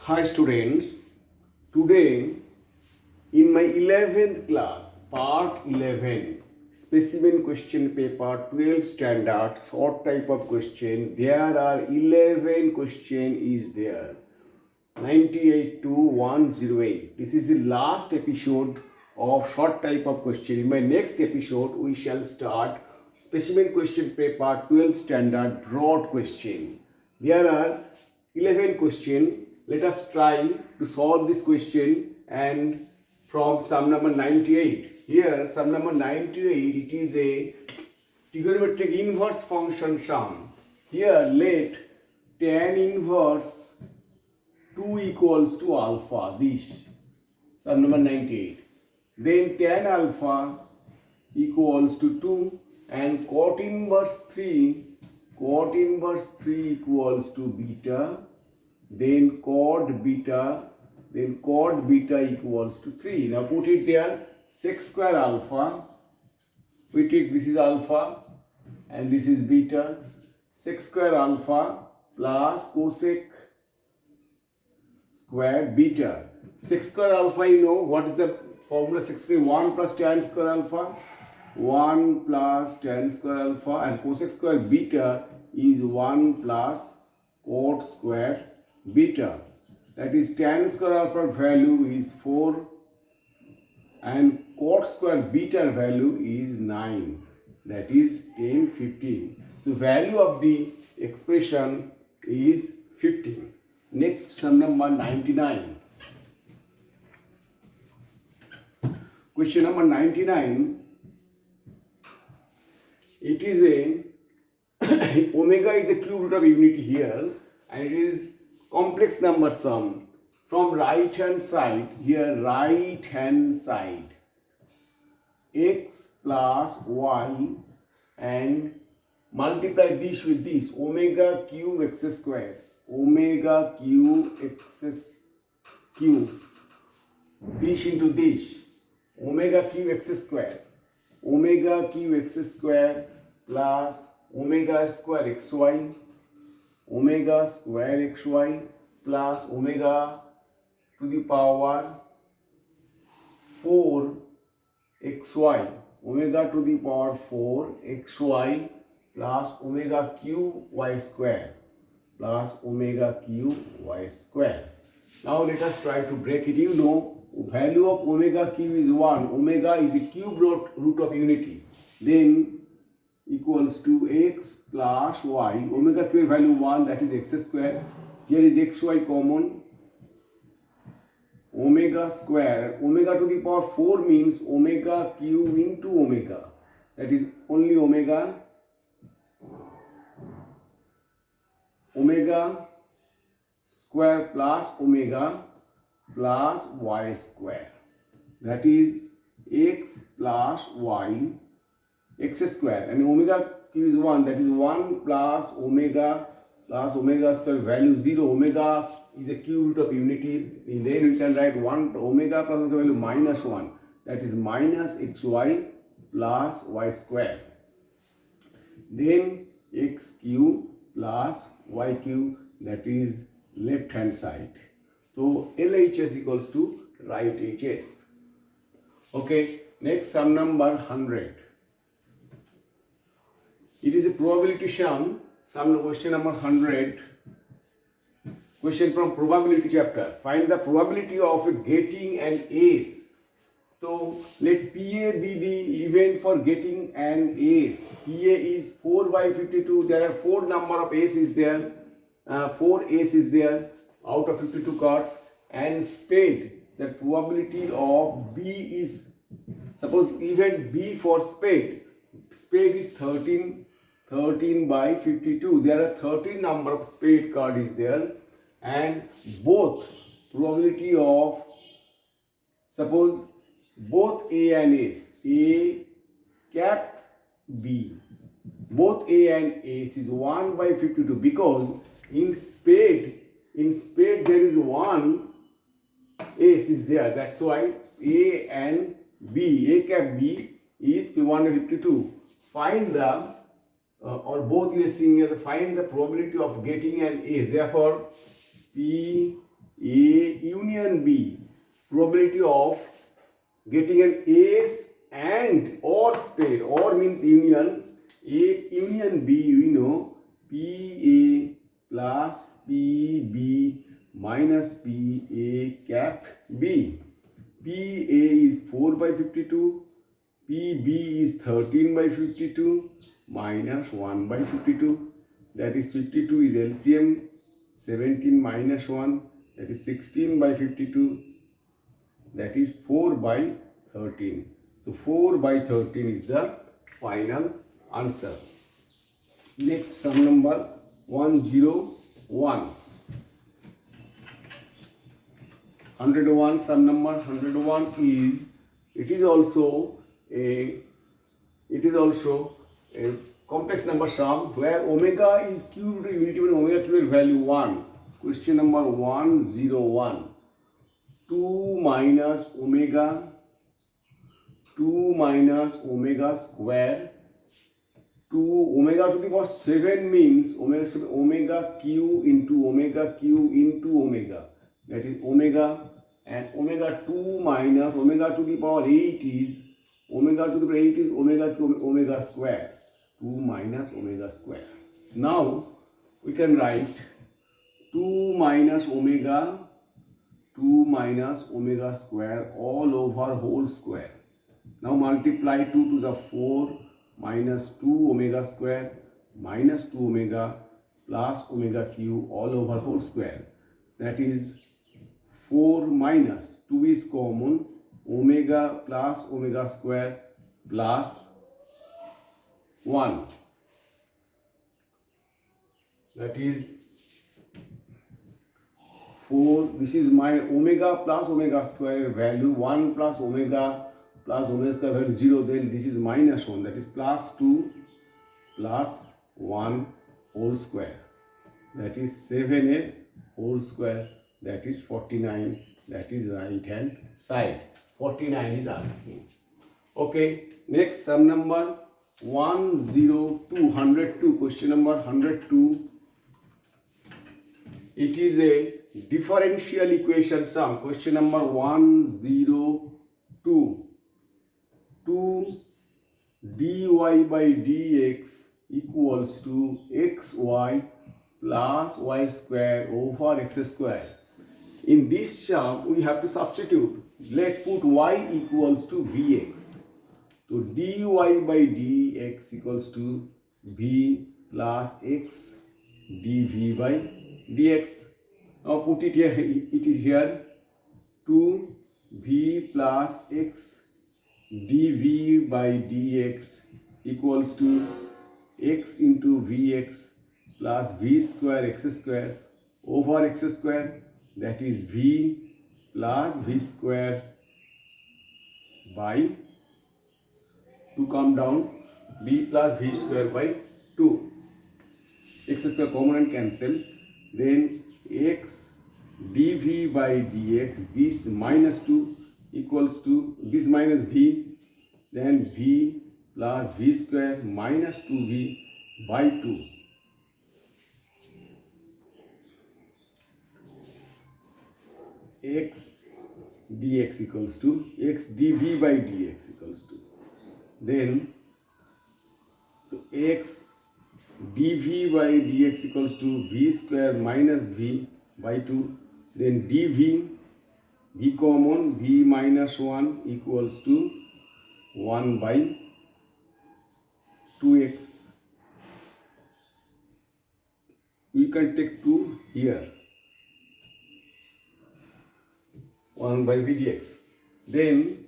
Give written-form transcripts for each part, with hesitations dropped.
Hi students, today in my 11th class, part 11, specimen question paper 12 standard, short type of question, there are 11 question is there, 98 to 108. This is the last episode of short type of question. In my next episode, we shall start specimen question paper 12 standard broad question. There are 11 question. Let us try to solve this question and from sum number 98. Here sum number 98, it is a trigonometric inverse function sum. Here let tan inverse 2 equals to alpha, this sum number 98. Then tan alpha equals to 2 and cot inverse 3 equals to beta, then cot beta equals to 3. Now put it there, sec square alpha, we take this is alpha and this is beta, sec square alpha plus cosec square beta. Sec square alpha, you know what is the formula? Sec square 1 plus tan square alpha, 1 plus tan square alpha, and cosec square beta is 1 plus cot square beta. That is tan square alpha value is 4 and cot square beta value is 9. That is 10, 15. The value of the expression is 15. Next, sum number 99. Question number 99. It is a omega is a cube root of unity here, and it is complex number sum. From right hand side, here right hand side, x plus y, and multiply this with this, omega cube x square, omega cube x cube, this into this, omega cube x square plus omega square xy, omega square xy plus omega to the power 4 xy, omega to the power 4 xy plus omega cube y square plus omega cube y square. Now let us try to break it. You know, value of omega cube is 1. Omega is the cube root of unity. Then equals to x plus y. Omega cube value 1, that is x square. Here is xy common. Omega square. Omega to the power 4 means omega cube into omega. That is only omega. Omega square plus omega plus y square. That is x plus y, x square, and omega cube is 1, that is 1 plus omega square value 0. Omega is a cube root of unity, and then we can write 1 omega plus omega value minus 1, that is minus xy plus y square. Then x cube plus y cube, that is left hand side. So LHS equals to right HS. Okay, next sum number 100. It is a probability sum. Question number 100. Question from probability chapter. Find the probability of getting an ace. So let PA be the event for getting an ace. PA is 4 by 52. There are 4 number of aces there. 4 aces there out of 52 cards. And spade, the probability of B is, suppose event B for spade. Spade is 13 by 52. There are 13 number of spade card is there, and both probability of, suppose both A and Ace, A cap B, both A and Ace is 1 by 52, because in spade there is 1 ace is there. That's why A and B, A cap B is 1 by 52. Find the or both in a single, find the probability of getting an ace. Therefore, P A union B, probability of getting an A's and or square, or means union, A union B, we know PA plus PB minus PA cap B. PA is 4 by 52, PB is 13 by 52 minus 1 by 52, that is 52 is LCM, 17 minus 1, that is 16 by 52, that is 4 by 13. So 4 by 13 is the final answer. Next sum number 101. 101, sum number 101 is, it is also a complex number sum where omega is cubed unity when omega cubed value 1. Question number 101. 2 minus omega square, 2 omega to the power 7 means omega q into omega, that is omega, and omega 2 minus omega to the power 8 is omega q omega square, 2 minus omega square. Now we can write 2 minus omega square all over whole square. Now multiply 2 to the 4 minus 2 omega square minus 2 omega plus omega cube all over whole square. That is 4 minus 2 is common, omega plus omega square plus 1. That is 4. This is my omega plus omega square value, 1 plus omega square value 0, then this is minus 1, that is plus 2 plus 1 whole square, that is 7a whole square, that is 49, that is right hand side. 49 is asking. Okay, next sum number 102, question number 102. It is a differential equation sum. Question number 102. 2 dy by dx equals to xy plus y square over x square. In this sum, we have to substitute. Let's put y equals to vx. So dy by dx equals to v plus x dv by dx. Now put it here. 2v plus x dv by dx equals to x into vx plus v square x square over x square, that is v plus v square by 2 come down, v plus v square by 2. X square common and cancel. Then x dv by dx, this minus 2 equals to this minus v, then v plus v square minus 2v by 2. X dx equals to x dv by dx equals to, then x dv by dx equals to v square minus v by 2, then dv, v common, v minus 1 equals to 1 by 2x. We can take 2 here, 1 by v dx. Then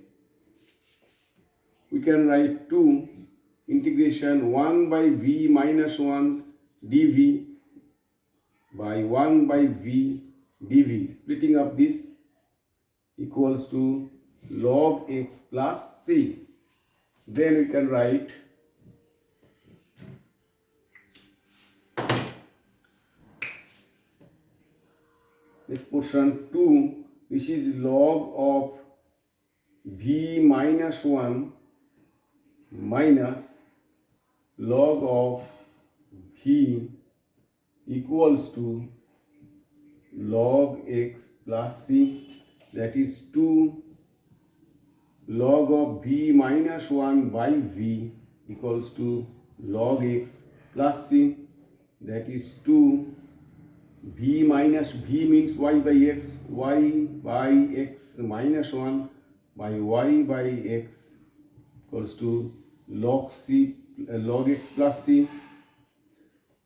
we can write 2 integration 1 by v minus 1 dv by 1 by v dv, splitting up this equals to log x plus c. Then we can write next portion 2, this is log of v minus 1 minus log of v equals to log x plus c, that is 2 log of v minus 1 by v equals to log x plus c, that is 2 v minus v means y by x minus 1 by y by x equals to log c log x plus c,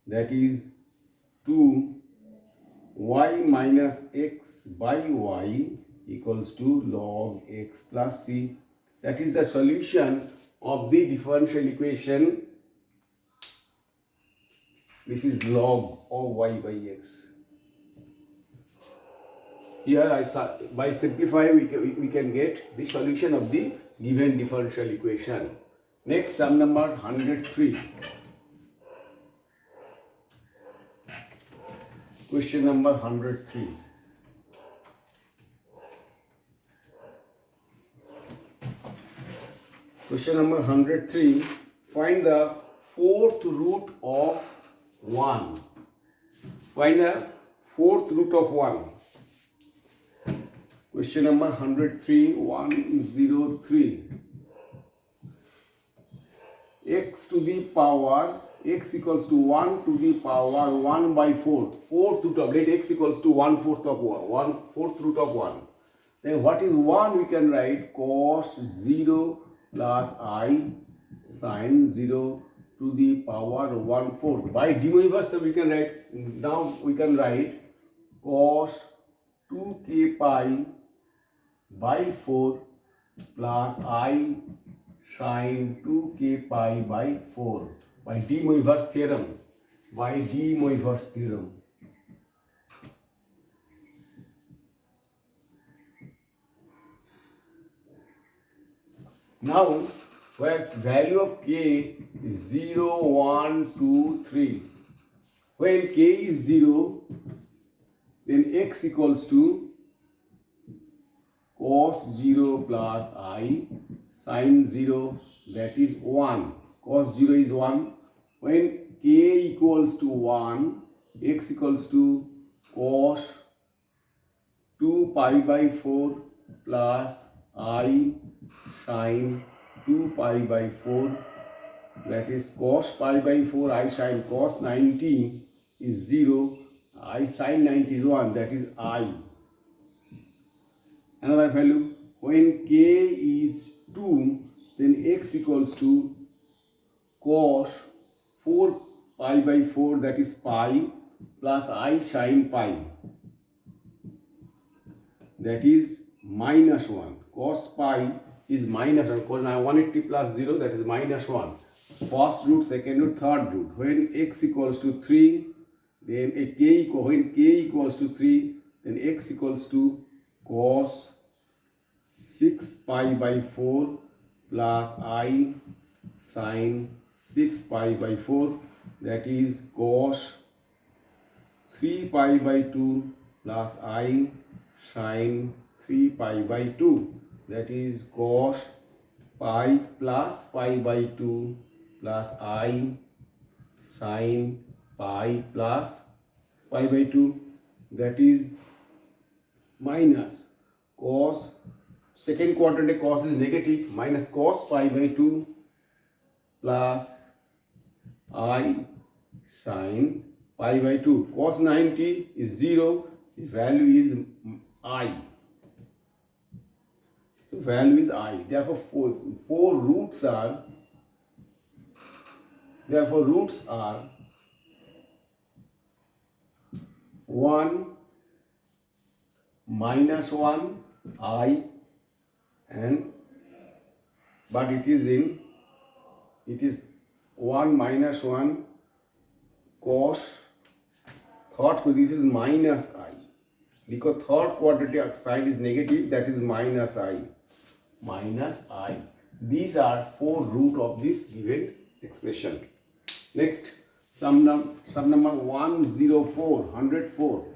that is 2 y minus x by y equals to log x plus c. That is the solution of the differential equation. This is log of y by x. Here by simplifying we can get the solution of the given differential equation. Next, sum number 103. Question number 103. Question number 103. Find the fourth root of 1. Find the fourth root of 1. Question number 103, 103. X to the power, x equals to 1 to the power 1 by 4. Fourth root of, let x equals to 1/4 of 1. 1/4 root of 1. Then what is 1? We can write cos 0 plus I sin 0 to the power 1/4. By de Moivre's we can write, now we can write cos 2k pi by 4 plus I sin 2k pi by 4 by de Moivre's theorem. By de Moivre's theorem. Now, where value of k is 0, 1, 2, 3. When k is 0, then x equals to cos 0 plus I sin 0, that is 1. Cos 0 is 1. When k equals to 1, x equals to cos 2 pi by 4 plus I sin 2 pi by 4, that is cos pi by 4, I sin cos 90 is 0, I sin 90 is 1, that is I. Another value, when k is 2, then x equals to cos 4 pi by 4, that is pi, plus I sin pi, that is minus 1. Cos pi is minus 1, cos 180 plus 0, that is minus 1. First root, second root, third root. When x equals to 3, then when k equals to 3, then x equals to cos 6 pi by 4 plus I sin 6 pi by 4, that is cos 3 pi by 2 plus I sin 3 pi by 2, that is cos pi plus pi by 2 plus I sin pi plus pi by 2, that is minus cos, second quadrant cos is negative, minus cos pi by 2 plus I sin pi by 2. Cos 90 is 0, the value is I. The value is I. Therefore, four roots are 1 minus 1 I, and but it is 1 minus 1 cos, this is minus I, because third quadratic sign is negative, that is minus I. These are four root of this given expression. Next, sum number 104.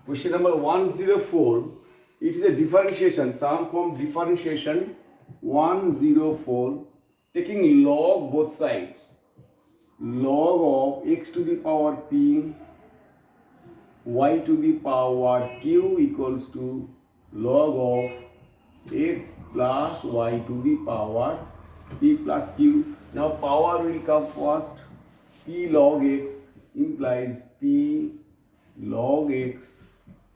Question number 104, it is a differentiation, sum from differentiation 104 taking log both sides, log of x to the power p y to the power q equals to log of x plus y to the power p plus q. Now power will come first. P log x implies p log x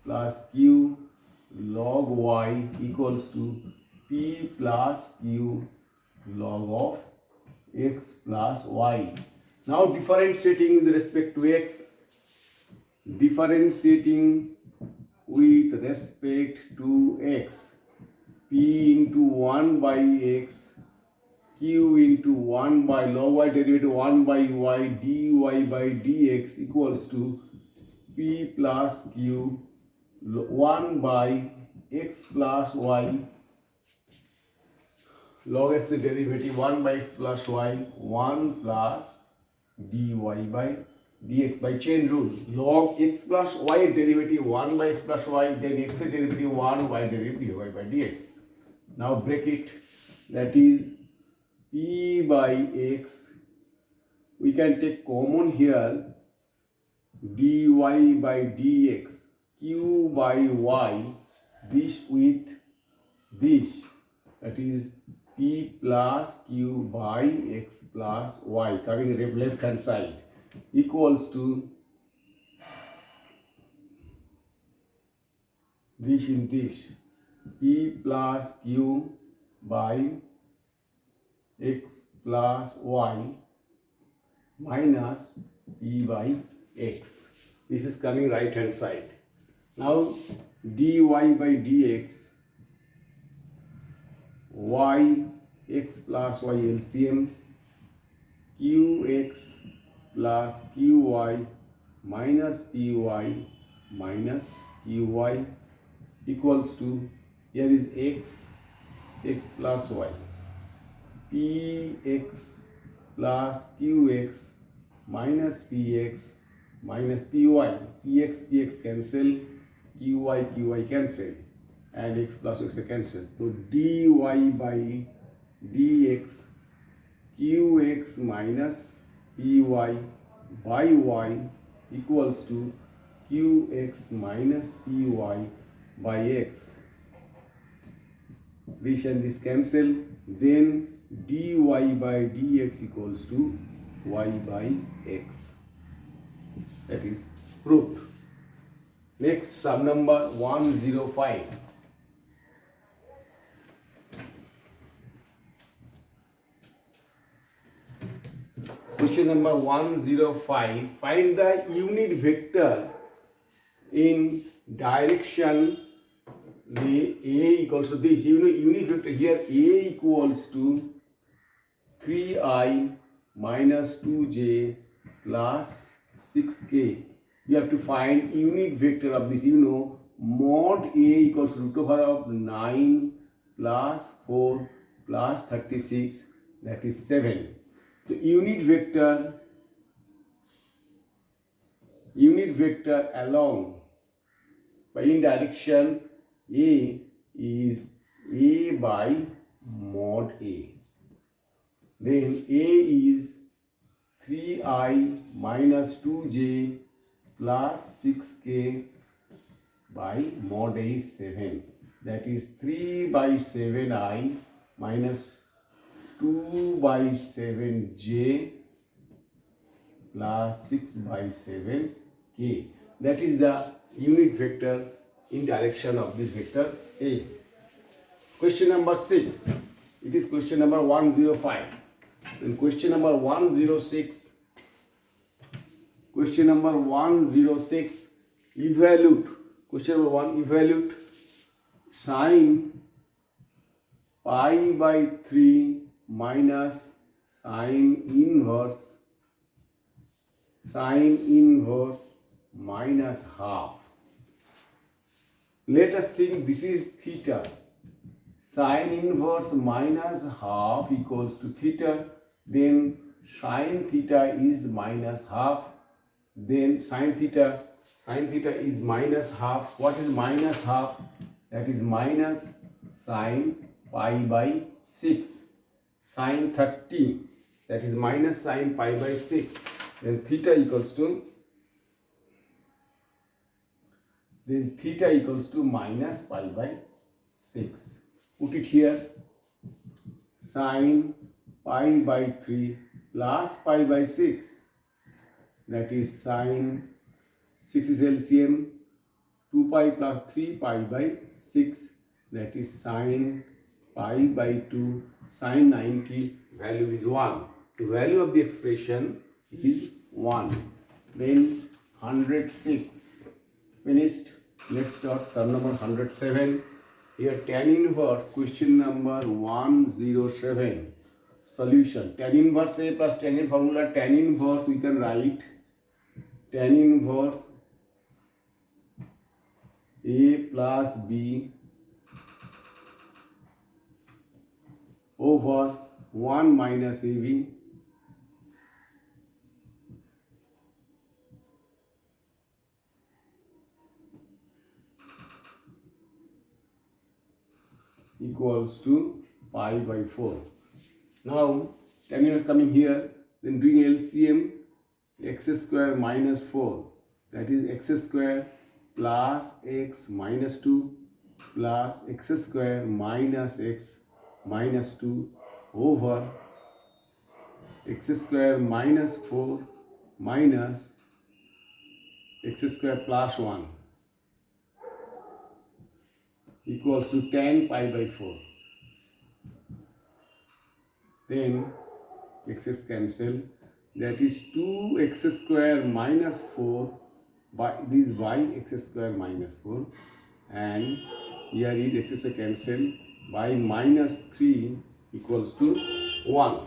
plus q log y equals to p plus q log of x plus y. Now differentiating with respect to x, differentiating with respect to x, p into 1 by x, q into 1 by log y derivative 1 by y dy by dx equals to p plus q 1 by x plus y log x derivative 1 by x plus y 1 plus dy by dx by chain rule. Log x plus y derivative 1 by x plus y, then x derivative 1 y derivative dy by dx. Now break it, that is p by x, we can take common here, dy by dx, q by y, this with this, that is p plus q by x plus y coming left hand side equals to this in this, p plus q by x plus y minus p by x. This is coming right hand side. Now dy by dx, y x plus y LCM, qx plus qy minus py minus qy equals to, here is x plus y, px plus qx minus px minus py, px cancel, qy cancel, and x plus x cancel. So dy by dx, qx minus py by y equals to qx minus py by x. This and this cancel, then dy by dx equals to y by x. That is proved. Next, sum number 105. Question number 105. Find the unit vector in direction the A equals to this. Unit vector here, A equals to 3i minus 2j plus 6k. You have to find unit vector of this. Mod A equals root over of 9 plus 4 plus 36, that is 7. The unit vector along by in direction A is A by mod A. Then A is 3i minus 2j plus 6k by mod A is 7. That is 3 by 7i minus 2 by 7j plus 6 by 7k. That is the unit vector in direction of this vector A. Question number 6. It is question number 105. In question number 106, evaluate. Question number 1, evaluate sine pi by 3 minus sine inverse minus half. Let us think this is theta. Sine inverse minus half equals to theta. Then sine theta is minus half. Then sine theta is minus half. What is minus half? That is minus sine pi by 6. sine 30, that is minus sine pi by 6, then theta equals to minus pi by 6. Put it here, sine pi by 3 plus pi by 6, that is sine 6 is LCM, 2 pi plus 3 pi by 6, that is sine pi by 2, sine 90, value is 1. The value of the expression is 1. Then 106. Finished. Let's start sum number 107. Here tan inverse, question number 107. Solution. Tan inverse A plus tan inverse formula. Tan inverse we can write tan inverse A plus B over 1 minus AB equals to pi by 4. Now tan inverse coming here, then doing LCM, x square minus 4, that is x square plus x minus 2 plus x square minus x minus 2 over x square minus 4 minus x square plus 1 equals to tan pi by 4. Then x's cancel, that is 2x square minus 4 by this by x square minus 4, and here is x square cancel by minus 3 equals to 1.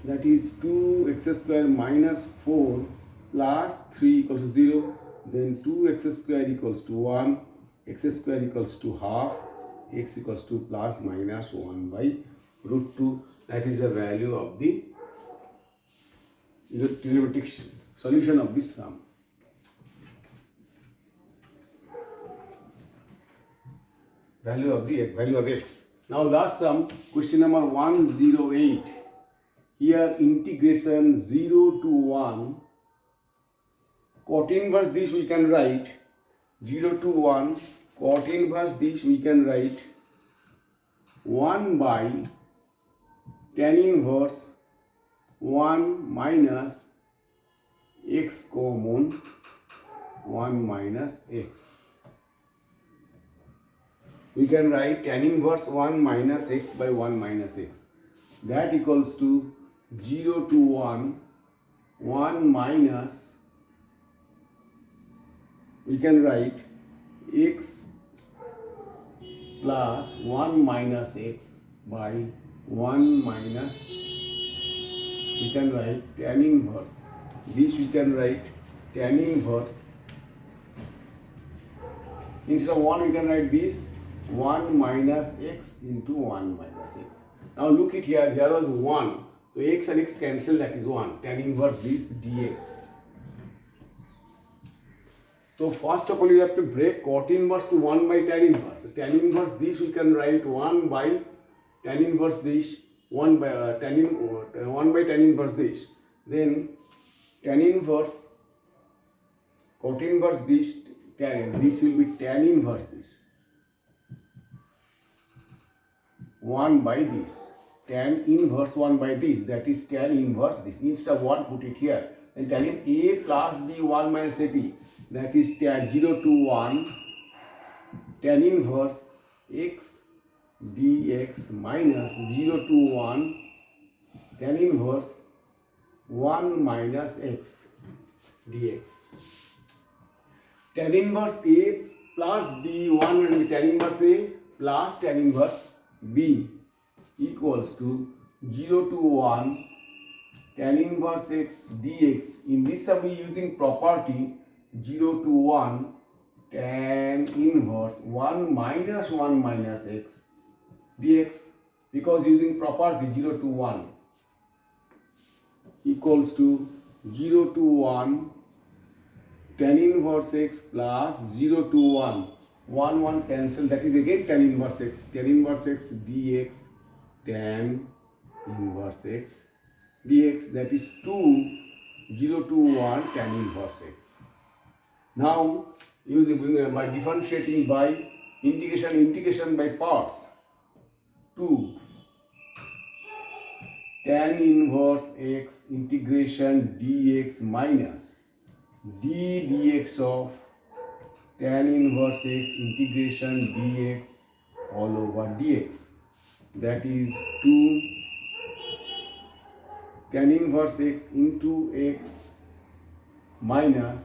That is 2x square minus 4 plus 3 equals to 0. Then 2x square equals to 1, x square equals to half, x equals to plus minus 1 by root 2. That is the value of the trigonometric solution of this sum. Value of x. Now last sum, question number 108. Here integration 0 to 1. Cot inverse this we can write 0 to 1. Cot inverse this we can write 1 by tan inverse 1 minus x common 1 minus x. We can write tan inverse 1 minus x by 1 minus x. That equals to 0 to 1, 1 minus, we can write x plus 1 minus x by 1 minus, we can write tan inverse. This we can write tan inverse. Instead of 1 we can write this 1 minus x into 1 minus x. Now look it here, there was 1. So x and x cancel, that is 1. Tan inverse this dx. So first of all you have to break cot inverse to 1 by tan inverse. So tan inverse this we can write 1 by tan inverse this, 1 by tan inverse this. Then tan inverse cot inverse this, this will be tan inverse this. 1 by this, tan inverse 1 by this, that is tan inverse this. Instead of 1 put it here. Then tan in a plus b 1 minus ap, that is tan 0 to 1 tan inverse x dx minus 0 to 1 tan inverse 1 minus x dx. Tan inverse a plus b 1 will be tan inverse a plus tan inverse b equals to 0 to 1 tan inverse x dx. In this sum we using property 0 to 1 tan inverse 1 minus x dx, because using property 0 to 1 equals to 0 to 1 tan inverse x plus 0 to 1 1 cancel, that is again tan inverse x dx tan inverse x dx, that is 2, 0 to 1 tan inverse x. Now using by differentiating by integration by parts, 2 tan inverse x integration dx minus d dx of tan inverse x integration dx all over dx, that is 2 tan inverse x into x minus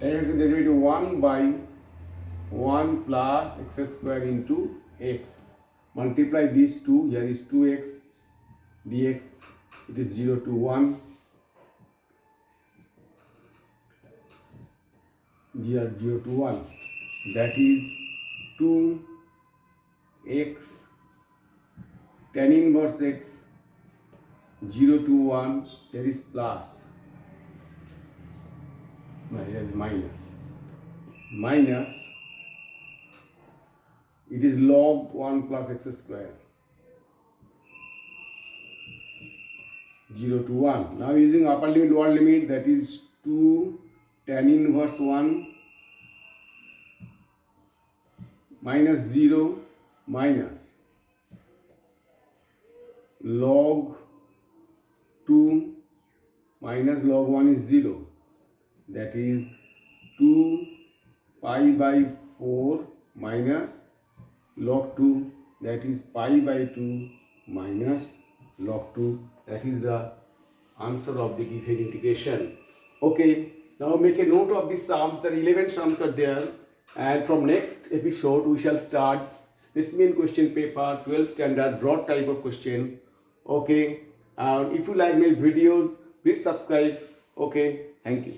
tan inverse x derivative 1 by 1 plus x square into x. Multiply these two, here is 2x dx, it is 0 to 1, 0 to 1, that is 2x tan inverse x 0 to 1, there is plus, here is minus, it is log 1 plus x square, 0 to 1. Now using upper limit, lower limit, that is 2 tan inverse 1 minus 0 minus log 2 minus log 1 is 0, that is 2 pi by 4 minus log 2, that is pi by 2 minus log 2. That is the answer of the given integration. Okay, now make a note of these sums. There are 11 sums are there, and from next episode we shall start specimen question paper 12 standard broad type of question. Okay, and if you like my videos, please subscribe. Okay, thank you.